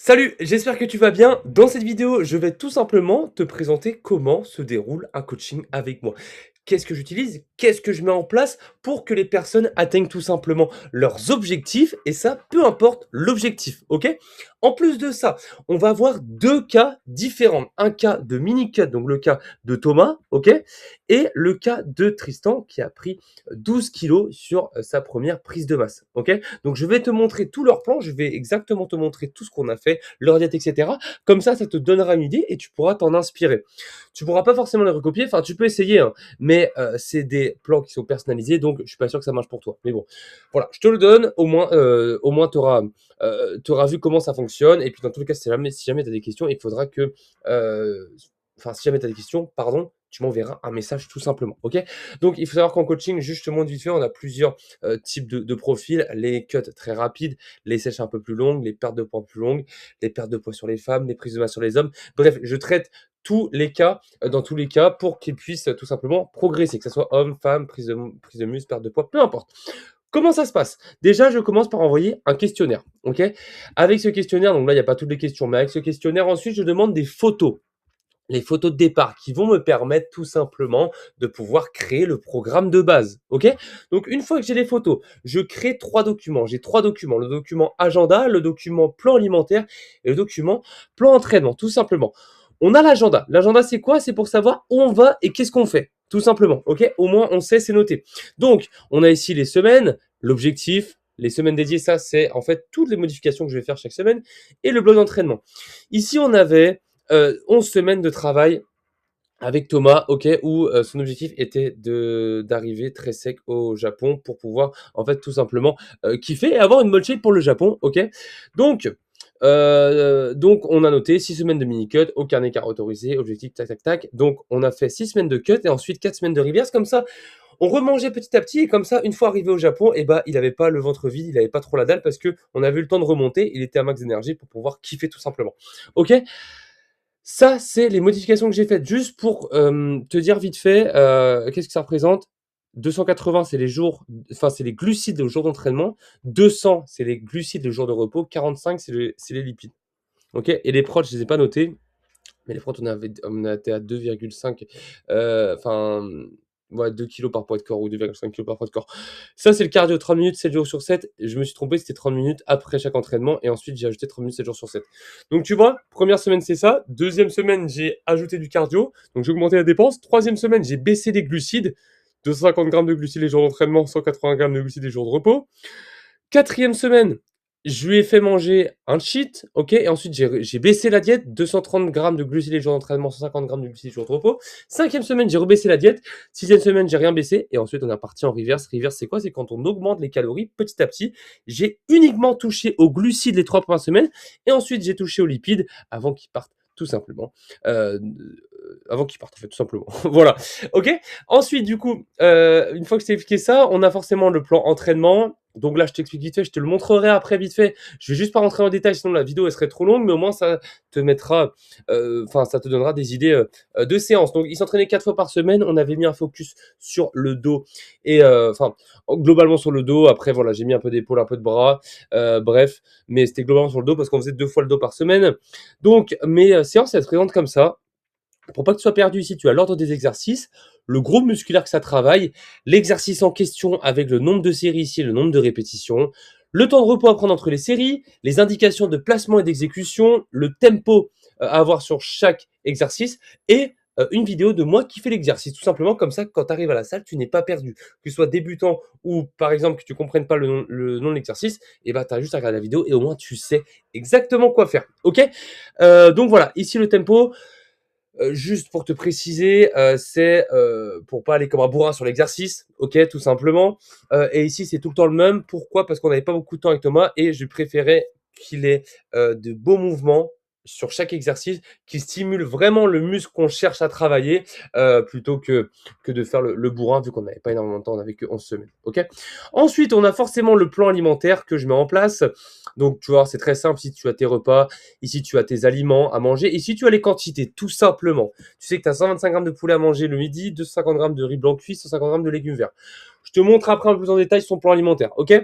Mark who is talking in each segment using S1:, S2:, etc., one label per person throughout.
S1: Salut, j'espère que tu vas bien. Dans cette vidéo, je vais tout simplement te présenter comment se déroule un coaching avec moi. Qu'est-ce que j'utilise? Qu'est-ce que je mets en place pour que les personnes atteignent tout simplement leurs objectifs et ça, peu importe l'objectif, ok? En plus de ça, on va avoir deux cas différents. Un cas de mini-cut, donc le cas de Thomas, ok? Et le cas de Tristan qui a pris 12 kilos sur sa première prise de masse, ok? Donc je vais te montrer tout leur plan, je vais exactement te montrer tout ce qu'on a fait, leur diète, etc. Comme ça te donnera une idée et tu pourras t'en inspirer. Tu pourras pas forcément les recopier, enfin tu peux essayer, hein, mais c'est des plans qui sont personnalisés, donc je suis pas sûr que ça marche pour toi. Mais bon, voilà, je te le donne, au moins tu auras vu comment ça fonctionne, et puis dans tous les cas, si jamais tu as des questions, il faudra que... Enfin, si jamais tu as des questions, pardon, tu m'enverras un message tout simplement, ok? Donc, il faut savoir qu'en coaching, juste te vite fait, on a plusieurs types de profils, les cuts très rapides, les sèches un peu plus longues, les pertes de poids plus longues, les pertes de poids sur les femmes, les prises de masse sur les hommes. Bref, je traite tous les cas, dans tous les cas, pour qu'ils puissent tout simplement progresser, que ce soit homme, femme, prise de muscle, perte de poids, peu importe. Comment ça se passe? Déjà, je commence par envoyer un questionnaire, ok? Avec ce questionnaire, donc là, il n'y a pas toutes les questions, mais avec ce questionnaire, ensuite, je demande des photos, les photos de départ qui vont me permettre tout simplement de pouvoir créer le programme de base, ok? Donc une fois que j'ai les photos, je crée trois documents. J'ai trois documents, le document agenda, le document plan alimentaire et le document plan entraînement, tout simplement. On a l'agenda. L'agenda, c'est quoi? C'est pour savoir où on va et qu'est-ce qu'on fait, tout simplement, ok? Au moins, on sait, c'est noté. Donc, on a ici les semaines, l'objectif, les semaines dédiées, ça, c'est en fait toutes les modifications que je vais faire chaque semaine et le bloc d'entraînement. Ici, on avait 11 semaines de travail avec Thomas, ok, où son objectif était d'arriver très sec au Japon pour pouvoir, en fait, tout simplement kiffer et avoir une bonne shape pour le Japon, ok. Donc, on a noté 6 semaines de mini-cut, aucun écart autorisé, objectif, tac, tac, tac. Donc, on a fait 6 semaines de cut et ensuite 4 semaines de reverse. Comme ça, on remangeait petit à petit et comme ça, une fois arrivé au Japon, eh ben, il n'avait pas le ventre vide, il n'avait pas trop la dalle parce que on avait eu le temps de remonter, il était à max d'énergie pour pouvoir kiffer tout simplement. Ok. Ça, c'est les modifications que j'ai faites. Juste pour te dire vite fait, qu'est-ce que ça représente? 280, c'est les jours, enfin, c'est les glucides au jour d'entraînement. 200, c'est les glucides le jour de repos. 45, c'est les lipides. Ok. Et les prods, je les ai pas notés. Mais les prods, on était à 2,5. Enfin, ouais, 2 kilos par poids de corps ou 2,5 kilos par poids de corps. Ça, c'est le cardio 30 minutes, 7 jours sur 7. Je me suis trompé, c'était 30 minutes après chaque entraînement. Et ensuite, j'ai ajouté 30 minutes, 7 jours sur 7. Donc, tu vois, première semaine, c'est ça. Deuxième semaine, j'ai ajouté du cardio. Donc, j'ai augmenté la dépense. Troisième semaine, j'ai baissé les glucides. 250 grammes de glucides les jours d'entraînement, 180 grammes de glucides les jours de repos. Quatrième semaine, je lui ai fait manger un cheat, ok, et ensuite j'ai baissé la diète, 230 grammes de glucides les jours d'entraînement, 150 grammes de glucides les jours de repos. Cinquième semaine, j'ai rebaissé la diète. Sixième semaine, j'ai rien baissé, et ensuite on est parti en reverse. Reverse, c'est quoi? C'est quand on augmente les calories petit à petit. J'ai uniquement touché aux glucides les 3 premières semaines, et ensuite j'ai touché aux lipides avant qu'ils partent. Tout simplement. Avant qu'ils partent, en fait, tout simplement. Voilà. Ok. Ensuite, du coup, une fois que je t'ai expliqué ça, on a forcément le plan entraînement. Donc là, je t'explique vite fait, je te le montrerai après vite fait. Je vais juste pas rentrer en détail, sinon la vidéo elle serait trop longue, mais au moins ça te mettra, enfin ça te donnera des idées de séances. Donc il s'entraînait 4 fois par semaine. On avait mis un focus sur le dos et enfin globalement sur le dos. Après voilà, j'ai mis un peu d'épaule, un peu de bras, bref, mais c'était globalement sur le dos parce qu'on faisait 2 fois le dos par semaine. Donc mes séances elles se présentent comme ça. Pour pas que tu sois perdu ici, tu as l'ordre des exercices, le groupe musculaire que ça travaille, l'exercice en question avec le nombre de séries ici, le nombre de répétitions, le temps de repos à prendre entre les séries, les indications de placement et d'exécution, le tempo à avoir sur chaque exercice et une vidéo de moi qui fait l'exercice. Tout simplement comme ça, quand tu arrives à la salle, tu n'es pas perdu. Que tu sois débutant ou par exemple que tu comprennes pas le nom de l'exercice, et bah tu as juste à regarder la vidéo et au moins tu sais exactement quoi faire. Ok. Donc voilà, ici le tempo. Juste pour te préciser, c'est pour pas aller comme un bourrin sur l'exercice, ok, tout simplement. Et ici, c'est tout le temps le même. Pourquoi? Parce qu'on n'avait pas beaucoup de temps avec Thomas et je préférais qu'il ait de beaux mouvements sur chaque exercice qui stimule vraiment le muscle qu'on cherche à travailler plutôt que de faire le bourrin vu qu'on n'avait pas énormément de temps, on n'avait que 11 semaines. Ok. Ensuite, on a forcément le plan alimentaire que je mets en place. Donc, tu vois, c'est très simple. Si tu as tes repas, ici, tu as tes aliments à manger. Ici, tu as les quantités, tout simplement. Tu sais que tu as 125 grammes de poulet à manger le midi, 250 grammes de riz blanc cuit, 150 grammes de légumes verts. Je te montre après un peu plus en détail son plan alimentaire, ok?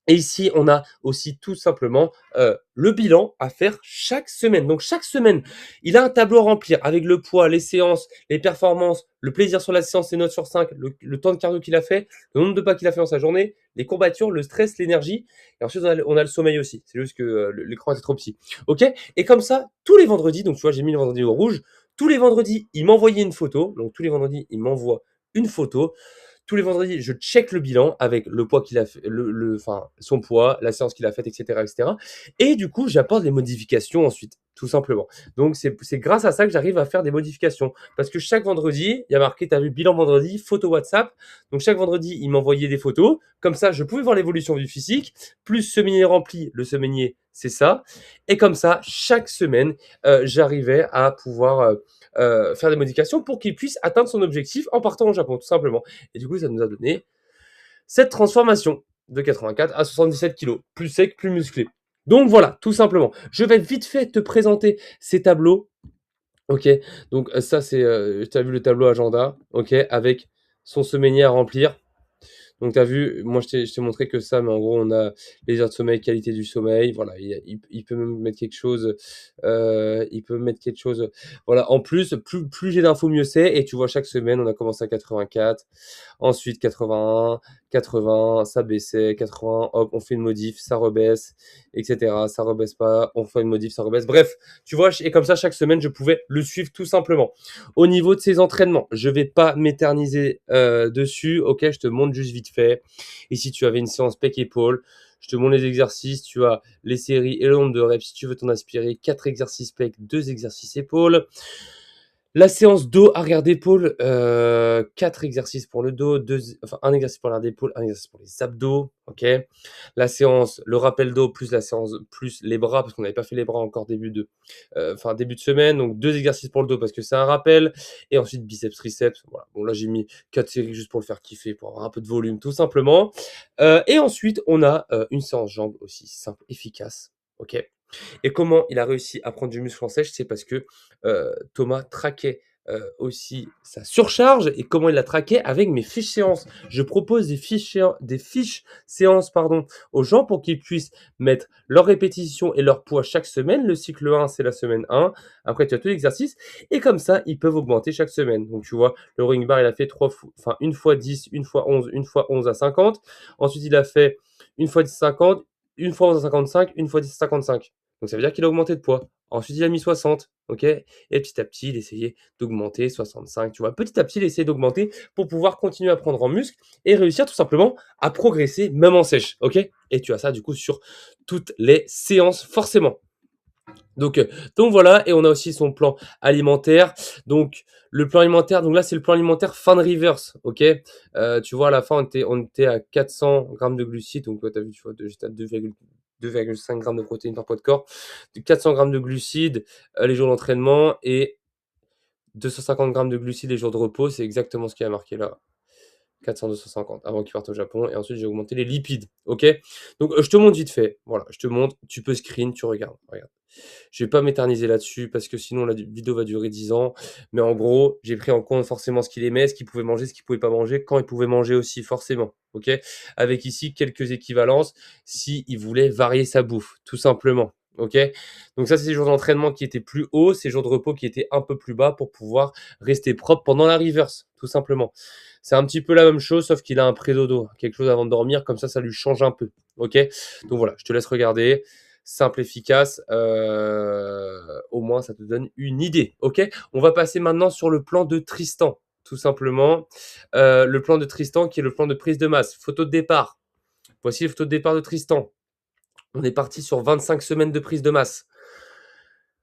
S1: Et ici, on a aussi tout simplement le bilan à faire chaque semaine. Donc chaque semaine, il a un tableau à remplir avec le poids, les séances, les performances, le plaisir sur la séance, les notes sur 5, le temps de cardio qu'il a fait, le nombre de pas qu'il a fait dans sa journée, les courbatures, le stress, l'énergie. Et ensuite, on a le sommeil aussi. C'est juste que l'écran était trop petit. OK. Et comme ça, tous les vendredis, donc tu vois, j'ai mis le vendredi au rouge. Tous les vendredis, il m'envoyait une photo. Donc tous les vendredis, il m'envoie une photo. Tous les vendredis, je check le bilan avec le poids qu'il a fait, enfin, son poids, la séance qu'il a faite, etc., etc. Et du coup, j'apporte des modifications ensuite, tout simplement. Donc, c'est grâce à ça que j'arrive à faire des modifications. Parce que chaque vendredi, il y a marqué, tu as vu, bilan vendredi, photo WhatsApp. Donc, chaque vendredi, il m'envoyait des photos. Comme ça, je pouvais voir l'évolution du physique. Plus semainier rempli, le semainier, c'est ça. Et comme ça, chaque semaine, j'arrivais à pouvoir faire des modifications pour qu'il puisse atteindre son objectif en partant au Japon, tout simplement. Et du coup, ça nous a donné cette transformation de 84 à 77 kilos, plus sec, plus musclé. Donc voilà, tout simplement. Je vais vite fait te présenter ces tableaux. Ok, donc ça c'est, tu as vu le tableau agenda, ok, avec son semainier à remplir. Donc, tu as vu, moi, je t'ai montré que ça, mais en gros, on a les heures de sommeil, qualité du sommeil. Voilà, il peut même mettre quelque chose. Il peut mettre quelque chose. Voilà, en plus, plus j'ai d'infos, mieux c'est. Et tu vois, chaque semaine, on a commencé à 84. Ensuite, 81, 80, ça baissait. 80, hop, on fait une modif, ça rebaisse, etc. Ça rebaisse pas, on fait une modif, ça rebaisse. Bref, tu vois, et comme ça, chaque semaine, je pouvais le suivre tout simplement. Au niveau de ses entraînements, je vais pas m'éterniser dessus. Ok, je te montre juste vite fait. Ici, tu avais une séance pec-épaule. Je te montre les exercices. Tu as les séries et le nombre de reps. Si tu veux t'en inspirer, 4 exercices pec, 2 exercices épaules. La séance dos, arrière d'épaule, 4 exercices pour le dos, enfin un exercice pour l'arrière d'épaule, un exercice pour les abdos, ok. La séance, le rappel dos plus la séance plus les bras, parce qu'on n'avait pas fait les bras encore début de semaine, donc 2 exercices pour le dos parce que c'est un rappel, et ensuite biceps, triceps, voilà. Bon là j'ai mis 4 séries juste pour le faire kiffer, pour avoir un peu de volume tout simplement. Et ensuite on a une séance jambes aussi simple, efficace, ok. Et comment il a réussi à prendre du muscle en sèche, c'est parce que Thomas traquait aussi sa surcharge et comment il la traquait avec mes fiches séances. Je propose des fiches séances pardon, aux gens pour qu'ils puissent mettre leurs répétitions et leur poids chaque semaine. Le cycle 1, c'est la semaine 1. Après, tu as tous les exercices. Et comme ça, ils peuvent augmenter chaque semaine. Donc, tu vois, le rowing bar, il a fait une fois 10, une fois 11, une fois 11 à 50. Ensuite, il a fait une fois 10 à 50, une fois 11 à 55, une fois 10 à 55. Donc ça veut dire qu'il a augmenté de poids. Ensuite, il a mis 60, ok. Et petit à petit, il essayait d'augmenter 65, tu vois. Petit à petit, il essayait d'augmenter pour pouvoir continuer à prendre en muscle et réussir tout simplement à progresser, même en sèche, ok. Et tu as ça du coup sur toutes les séances, forcément. Donc voilà, et on a aussi son plan alimentaire. Donc le plan alimentaire, donc là c'est le plan alimentaire fin de reverse, ok. Tu vois à la fin on était à 400 grammes de glucides, donc toi t'as vu, tu vois, j'étais à 2,5 grammes de protéines par poids de corps, 400 grammes de glucides les jours d'entraînement et 250 grammes de glucides les jours de repos, c'est exactement ce qui a marqué là. 400, 250 avant qu'il parte au Japon. Et ensuite, j'ai augmenté les lipides. Ok. Donc, je te montre vite fait. Voilà, je te montre. Tu peux screen, tu regardes. Regarde. Je vais pas m'éterniser là-dessus parce que sinon la vidéo va durer 10 ans. Mais en gros, j'ai pris en compte forcément ce qu'il aimait, ce qu'il pouvait manger, ce qu'il pouvait pas manger, quand il pouvait manger aussi, forcément. Ok. Avec ici quelques équivalences si il voulait varier sa bouffe, tout simplement. Ok. Donc ça, c'est ces jours d'entraînement qui étaient plus hauts, ces jours de repos qui étaient un peu plus bas pour pouvoir rester propre pendant la reverse, tout simplement. C'est un petit peu la même chose, sauf qu'il a un pré-dodo, quelque chose avant de dormir, comme ça lui change un peu. Ok. Donc voilà, je te laisse regarder. Simple, efficace. Au moins, ça te donne une idée. Ok. On va passer maintenant sur le plan de Tristan, tout simplement. Le plan de Tristan qui est le plan de prise de masse. Photo de départ. Voici les photos de départ de Tristan. On est parti sur 25 semaines de prise de masse.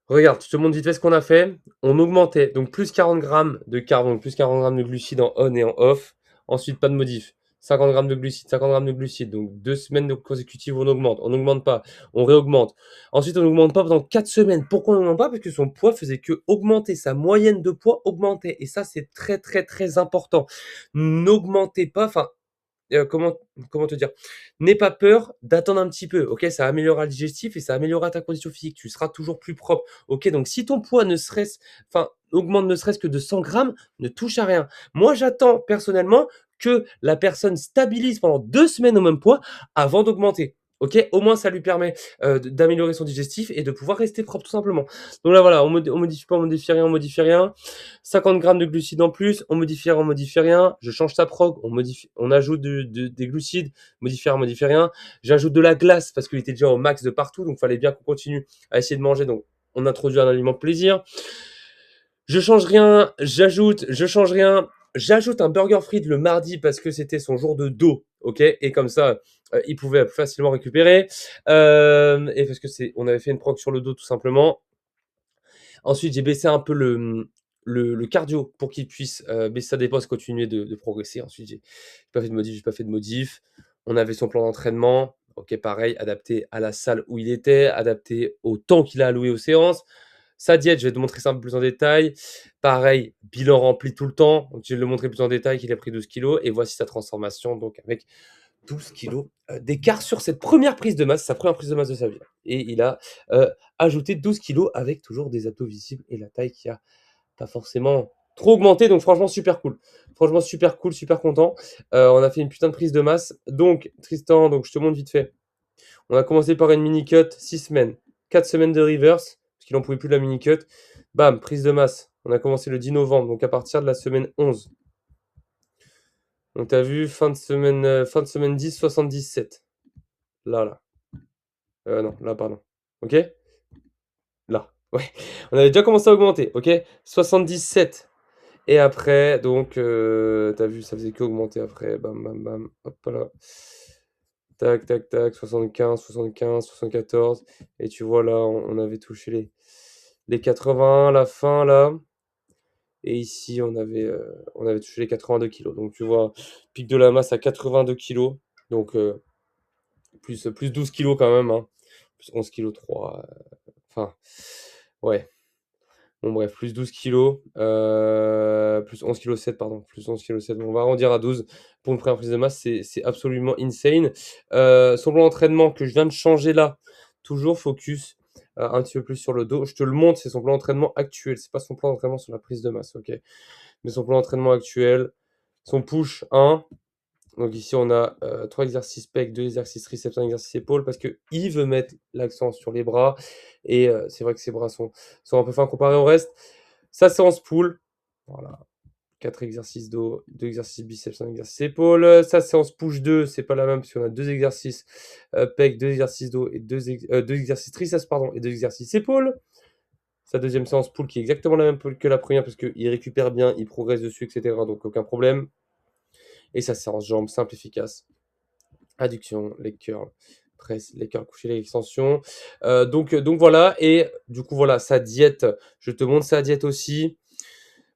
S1: Regarde, je te montre vite fait ce qu'on a fait. On augmentait, donc plus 40 grammes de carbone, donc plus 40 grammes de glucides en on et en off. Ensuite, pas de modif. 50 grammes de glucides, 50 grammes de glucides. Donc 2 semaines consécutives, on n'augmente pas, on réaugmente. Ensuite, on n'augmente pas pendant 4 semaines. Pourquoi on n'augmente pas? Parce que son poids faisait que augmenter, sa moyenne de poids augmentait. Et ça, c'est très, très, très important. N'augmentez pas, enfin, comment te dire? N'aie pas peur d'attendre un petit peu, OK? Ça améliorera le digestif et ça améliorera ta condition physique. Tu seras toujours plus propre, OK? Donc si ton poids ne serait-ce enfin, augmente ne serait-ce que de 100 grammes, ne touche à rien. Moi, j'attends personnellement que la personne stabilise pendant 2 semaines au même poids avant d'augmenter. OK? Au moins, ça lui permet, d'améliorer son digestif et de pouvoir rester propre, tout simplement. Donc là, voilà, on modifie pas, on modifie rien, on modifie rien. 50 grammes de glucides en plus, on modifie rien, on modifie rien. Je change sa prog, on ajoute des glucides, modifie rien, on modifie rien. J'ajoute de la glace parce qu'il était déjà au max de partout, donc fallait bien qu'on continue à essayer de manger, donc on introduit un aliment de plaisir. Je change rien, je change rien. J'ajoute un burger frites le mardi parce que c'était son jour de dos, OK? Et comme ça, il pouvait facilement récupérer. Et parce que on avait fait une prog sur le dos tout simplement. Ensuite, j'ai baissé un peu le cardio pour qu'il puisse, baisser sa dépense, continuer de progresser. Ensuite, j'ai pas fait de modif. On avait son plan d'entraînement, OK, pareil, adapté à la salle où il était, adapté au temps qu'il a alloué aux séances. Sa diète, je vais te montrer ça un peu plus en détail. Pareil, bilan rempli tout le temps. Donc, je vais le montrer plus en détail qu'il a pris 12 kilos. Et voici sa transformation, donc avec 12 kilos d'écart sur cette première prise de masse, sa première prise de masse de sa vie. Et il a ajouté 12 kilos avec toujours des abdos visibles et la taille qui a pas forcément trop augmenté. Donc franchement, super cool. Franchement, super cool, super content. On a fait une putain de prise de masse. Donc, Tristan, donc je te montre vite fait. On a commencé par une mini cut, 6 semaines. 4 semaines de reverse, parce qu'il n'en pouvait plus de la mini cut. Bam, prise de masse. On a commencé le 10 novembre, donc à partir de la semaine 11. Donc, tu as vu, fin de semaine 10, 77. Là, là. Non, là, pardon. OK? Là. Ouais. On avait déjà commencé à augmenter. OK? 77. Et après, donc, tu as vu, ça faisait qu'augmenter après. Bam, bam, bam. Hop là. Tac, tac, tac. 75, 75, 74. Et tu vois, là, on avait touché les 80, la fin, là. Et ici, on avait touché les 82 kilos. Donc, tu vois, pic de la masse à 82 kilos. Donc, plus 12 kilos quand même, hein. Plus 11 kilos 3. Enfin, ouais. Bon, bref, plus 12 kilos. Plus 11 kilos 7, pardon. Plus 11 kilos 7. Bon, on va arrondir à 12. Pour une première prise de masse, c'est absolument insane. Son plan d'entraînement que je viens de changer là, toujours focus un petit peu plus sur le dos. Je te le montre, c'est son plan d'entraînement actuel. C'est pas son plan d'entraînement sur la prise de masse, ok? Mais son plan d'entraînement actuel, son push 1. Donc ici, on a 3 exercices pec, 2 exercices triceps, 1 exercice épaule parce qu'il veut mettre l'accent sur les bras. Et c'est vrai que ses bras sont un peu fins comparé au reste. Sa séance pull, voilà, 4 exercices dos, 2 exercices biceps, 1 exercice épaule. Sa séance push 2, c'est pas la même parce qu'on a 2 exercices pec, 2 exercices dos et 2 exercices triceps pardon, et 2 exercices épaule. Sa deuxième séance pull qui est exactement la même que la première parce qu'il récupère bien, il progresse dessus, etc. Donc aucun problème. Et sa séance jambes simple, efficace. Adduction, leg curl, presse, leg curl couché, leg extension. Donc voilà. Et du coup, voilà, sa diète. Je te montre sa diète aussi.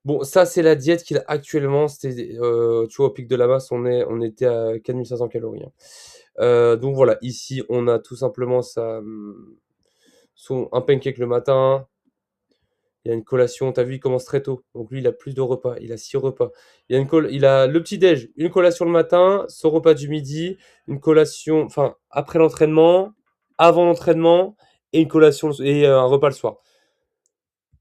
S1: Bon, ça, c'est la diète qu'il a actuellement. C'était, tu vois, au pic de la masse, on était à 4500 calories, hein. Donc voilà, ici, on a tout simplement un pancake le matin. Il y a une collation, tu as vu, il commence très tôt. Donc lui, il a plus de repas, il a 6 repas. Il a le petit-déj, une collation le matin, son repas du midi, une collation, enfin, après l'entraînement, avant l'entraînement, et une collation et un repas le soir.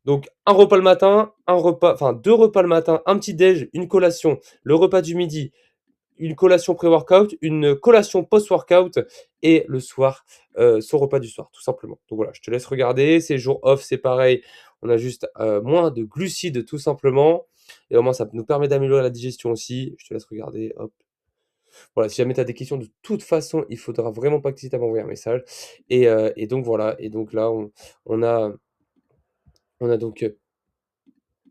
S1: Donc un repas le matin, enfin 2 repas le matin, un petit-déj, une collation, le repas du midi, une collation pré-workout, une collation post-workout et le soir, son repas du soir, tout simplement. Donc voilà, je te laisse regarder. Ces jours off, c'est pareil. On a juste moins de glucides, tout simplement. Et au moins, ça nous permet d'améliorer la digestion aussi. Je te laisse regarder. Hop. Voilà, si jamais tu as des questions, de toute façon, il faudra vraiment pas que tu hésites à m'envoyer un message. Et donc voilà. Et donc là, on a, on a donc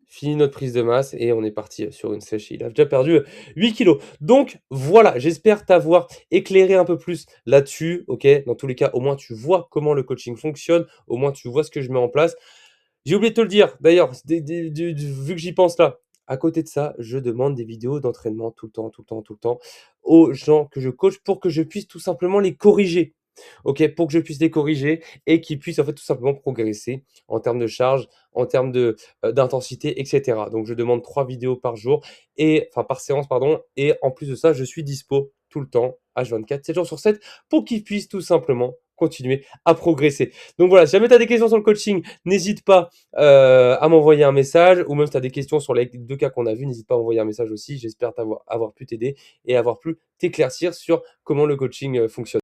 S1: fini notre prise de masse et on est parti sur une sèche. Il a déjà perdu 8 kilos. Donc voilà, j'espère t'avoir éclairé un peu plus là-dessus. Ok, dans tous les cas, au moins tu vois comment le coaching fonctionne. Au moins tu vois ce que je mets en place. J'ai oublié de te le dire, d'ailleurs, vu que j'y pense là. À côté de ça, je demande des vidéos d'entraînement tout le temps, tout le temps, tout le temps aux gens que je coach pour que je puisse tout simplement les corriger. OK, pour que je puisse les corriger et qu'ils puissent en fait tout simplement progresser en termes de charge, en termes d'intensité, et cetera. Donc je demande 3 vidéos par jour par séance pardon, et en plus de ça, je suis dispo tout le temps, H24, 7 jours sur 7 pour qu'ils puissent tout simplement continuer à progresser. Donc voilà, si jamais tu as des questions sur le coaching, n'hésite pas à m'envoyer un message ou même si tu as des questions sur les 2 cas qu'on a vus, n'hésite pas à m'envoyer un message aussi. J'espère avoir pu t'aider et avoir pu t'éclaircir sur comment le coaching fonctionne.